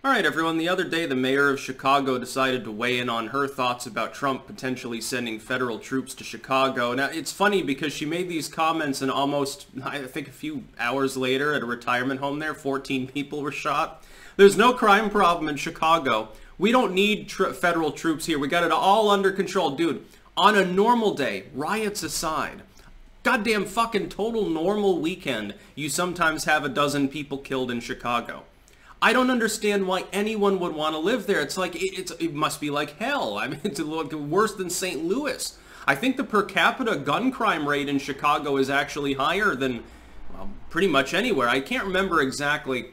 Alright everyone, the other day the mayor of Chicago decided to weigh in on her thoughts about Trump potentially sending federal troops to Chicago. Now, it's funny because she made these comments and almost, I think a few hours later at a retirement home there, 14 people were shot. There's no crime problem in Chicago. We don't need federal troops here. We got it all under control. Dude, on a normal day, riots aside, goddamn fucking total normal weekend, you sometimes have a dozen people killed in Chicago. I don't understand why anyone would want to live there. It's like, it must be like hell. I mean, it's worse than St. Louis. I think the per capita gun crime rate in Chicago is actually higher than, well, pretty much anywhere. I can't remember exactly.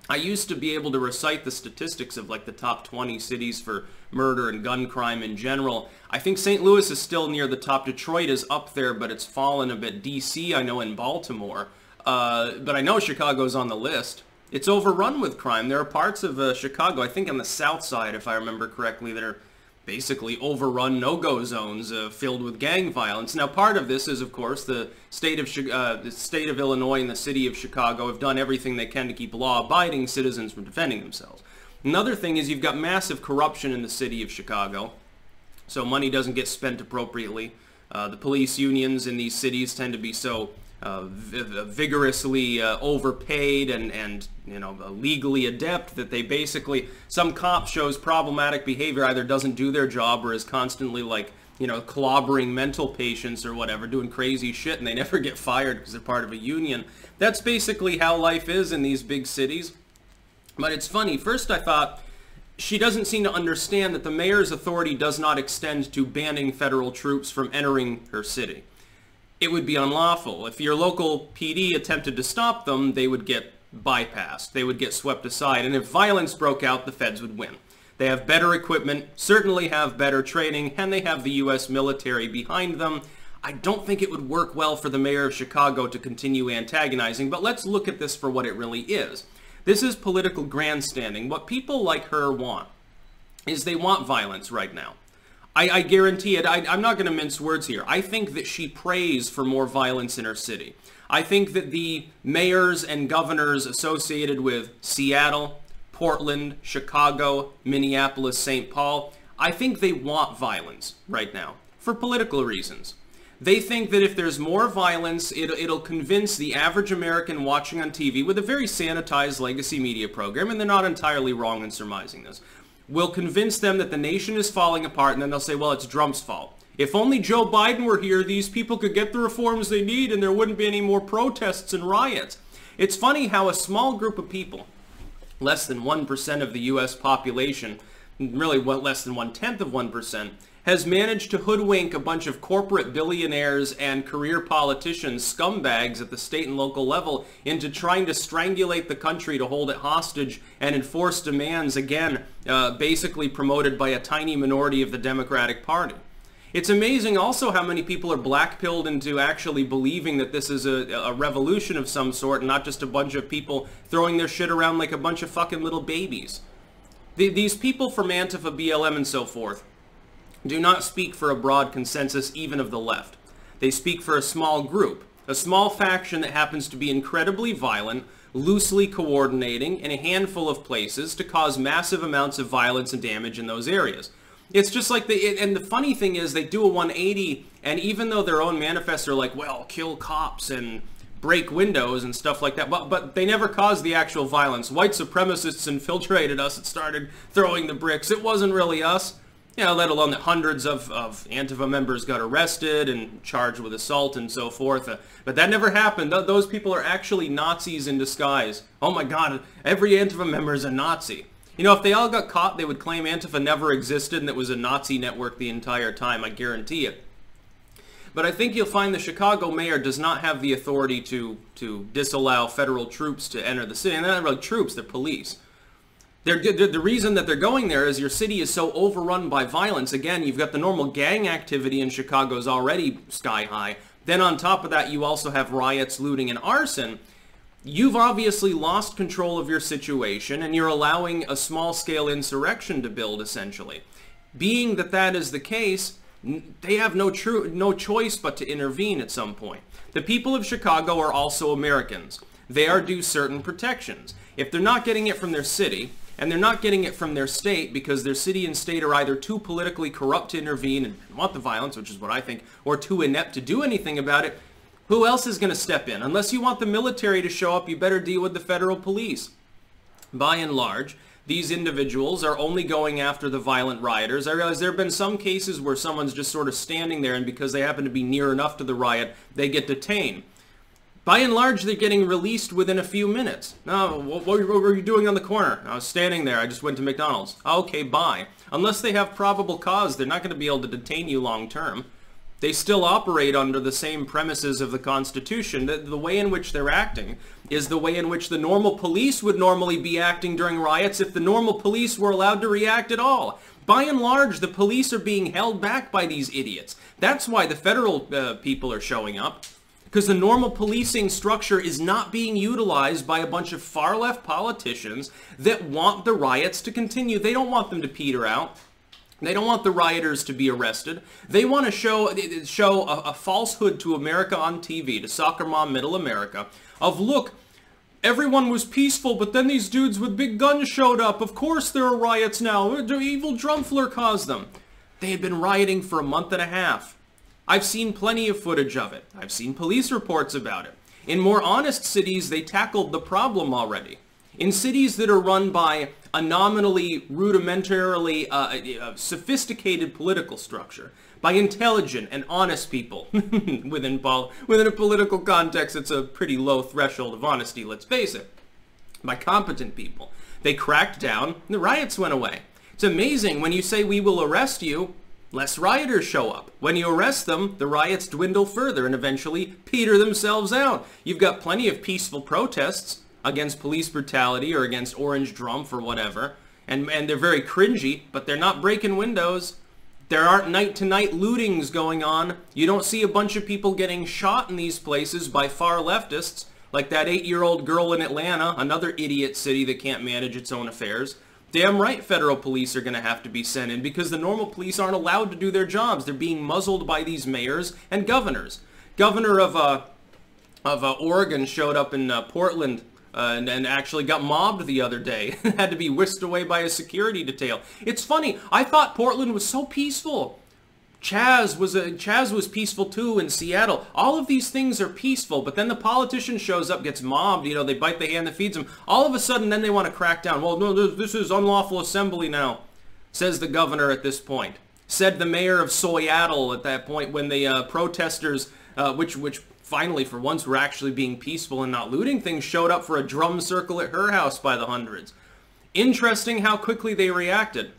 I used to be able to recite the statistics of like the top 20 cities for murder and gun crime in general. I think St. Louis is still near the top. Detroit is up there, but it's fallen a bit. DC, I know, in Baltimore. But I know Chicago's on the list. It's overrun with crime. There are parts of Chicago, I think on the south side, if I remember correctly, that are basically overrun no-go zones filled with gang violence. Now, part of this is, of course, the state of Illinois and the city of Chicago have done everything they can to keep law-abiding citizens from defending themselves. Another thing is you've got massive corruption in the city of Chicago, so money doesn't get spent appropriately. The police unions in these cities tend to be so vigorously overpaid and you know, legally adept that they basically, some cop shows problematic behavior, either doesn't do their job or is constantly like, you know, clobbering mental patients or whatever, doing crazy shit, and they never get fired because they're part of a union. That's basically how life is in these big cities. But it's funny, first I thought, she doesn't seem to understand that the mayor's authority does not extend to banning federal troops from entering her city. It would be unlawful. If your local PD attempted to stop them, they would get bypassed. They would get swept aside. And if violence broke out, the feds would win. They have better equipment, certainly have better training, and they have the U.S. military behind them. I don't think it would work well for the mayor of Chicago to continue antagonizing, but let's look at this for what it really is. This is political grandstanding. What people like her want is they want violence right now. I guarantee it. I'm not going to mince words here. I think that she prays for more violence in her city. I think that the mayors and governors associated with Seattle, Portland, Chicago, Minneapolis, St. Paul, I think they want violence right now for political reasons. They think that if there's more violence, it'll convince the average American watching on TV with a very sanitized legacy media program, and they're not entirely wrong in surmising this, will convince them that the nation is falling apart, and then they'll say, well, it's Trump's fault. If only Joe Biden were here, these people could get the reforms they need and there wouldn't be any more protests and riots. It's funny how a small group of people, less than 1% of the U.S. population, really less than 1/10 of 1%, has managed to hoodwink a bunch of corporate billionaires and career politicians, scumbags at the state and local level, into trying to strangulate the country to hold it hostage and enforce demands, again, basically promoted by a tiny minority of the Democratic Party. It's amazing also how many people are black-pilled into actually believing that this is a revolution of some sort and not just a bunch of people throwing their shit around like a bunch of fucking little babies. These people from Antifa, BLM, and so forth do not speak for a broad consensus even of the left. They speak for a small group, a small faction that happens to be incredibly violent, loosely coordinating in a handful of places to cause massive amounts of violence and damage in those areas. It's just like and the funny thing is they do a 180, and even though their own manifests are like, well, kill cops and break windows and stuff like that, but they never caused the actual violence. White supremacists infiltrated us and started throwing the bricks. It wasn't really us. You know, let alone that hundreds of Antifa members got arrested and charged with assault and so forth. But that never happened. Those people are actually Nazis in disguise. Oh my God, every Antifa member is a Nazi. You know, if they all got caught, they would claim Antifa never existed and it was a Nazi network the entire time, I guarantee it. But I think you'll find the Chicago mayor does not have the authority to disallow federal troops to enter the city. And they're not really troops, they're police. The reason that they're going there is your city is so overrun by violence. Again, you've got the normal gang activity in Chicago is already sky high. Then on top of that, you also have riots, looting, and arson. You've obviously lost control of your situation, and you're allowing a small-scale insurrection to build, essentially. Being that that is the case, they have no choice but to intervene at some point. The people of Chicago are also Americans. They are due certain protections. If they're not getting it from their city, And they're not getting it from their state because their city and state are either too politically corrupt to intervene and want the violence, which is what I think, or too inept to do anything about it. Who else is going to step in? Unless you want the military to show up, you better deal with the federal police. By and large, these individuals are only going after the violent rioters. I realize there have been some cases where someone's just sort of standing there, and because they happen to be near enough to the riot, they get detained. By and large, they're getting released within a few minutes. No, what were you doing on the corner? I was standing there. I just went to McDonald's. Okay, bye. Unless they have probable cause, they're not going to be able to detain you long term. They still operate under the same premises of the Constitution. The way in which they're acting is the way in which the normal police would normally be acting during riots if the normal police were allowed to react at all. By and large, the police are being held back by these idiots. That's why the federal people are showing up. Because the normal policing structure is not being utilized by a bunch of far-left politicians that want the riots to continue. They don't want them to peter out. They don't want the rioters to be arrested. They want to show a falsehood to America on TV, to soccer mom middle America, of look, everyone was peaceful, but then these dudes with big guns showed up. Of course there are riots now. The evil Drumfler caused them. They had been rioting for a month and a half. I've seen plenty of footage of it. I've seen police reports about it. In more honest cities, they tackled the problem already. In cities that are run by a nominally, rudimentarily sophisticated political structure, by intelligent and honest people, within a political context, it's a pretty low threshold of honesty, let's face it, by competent people, they cracked down, and the riots went away. It's amazing when you say we will arrest you, less rioters show up. When you arrest them, the riots dwindle further and eventually peter themselves out. You've got plenty of peaceful protests against police brutality or against orange drum or whatever, and they're very cringy, but they're not breaking windows. There aren't night-to-night lootings going on. You don't see a bunch of people getting shot in these places by far leftists, like that 8-year-old girl in Atlanta, another idiot city that can't manage its own affairs. Damn right federal police are going to have to be sent in because the normal police aren't allowed to do their jobs. They're being muzzled by these mayors and governors. Governor of Oregon showed up in Portland and actually got mobbed the other day. Had to be whisked away by a security detail. It's funny. I thought Portland was so peaceful. Chaz was peaceful too in Seattle. All of these things are peaceful, but then the politician shows up, gets mobbed, you know, they bite the hand that feeds them. All of a sudden, then they want to crack down. Well, no, this is unlawful assembly now, says the governor at this point. Said the mayor of Seattle at that point when the protesters, which finally for once were actually being peaceful and not looting things, showed up for a drum circle at her house by the hundreds. Interesting how quickly they reacted.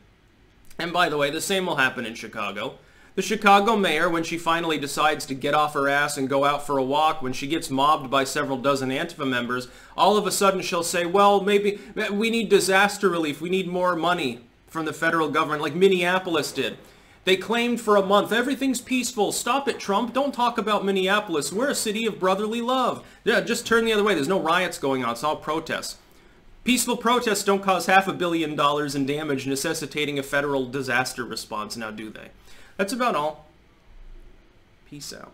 And by the way, the same will happen in Chicago. The Chicago mayor, when she finally decides to get off her ass and go out for a walk, when she gets mobbed by several dozen Antifa members, all of a sudden she'll say, well, maybe we need disaster relief. We need more money from the federal government, like Minneapolis did. They claimed for a month, everything's peaceful. Stop it, Trump. Don't talk about Minneapolis. We're a city of brotherly love. Yeah, just turn the other way. There's no riots going on. It's all protests. Peaceful protests don't cause $500 million in damage, necessitating a federal disaster response, now do they? That's about all. Peace out.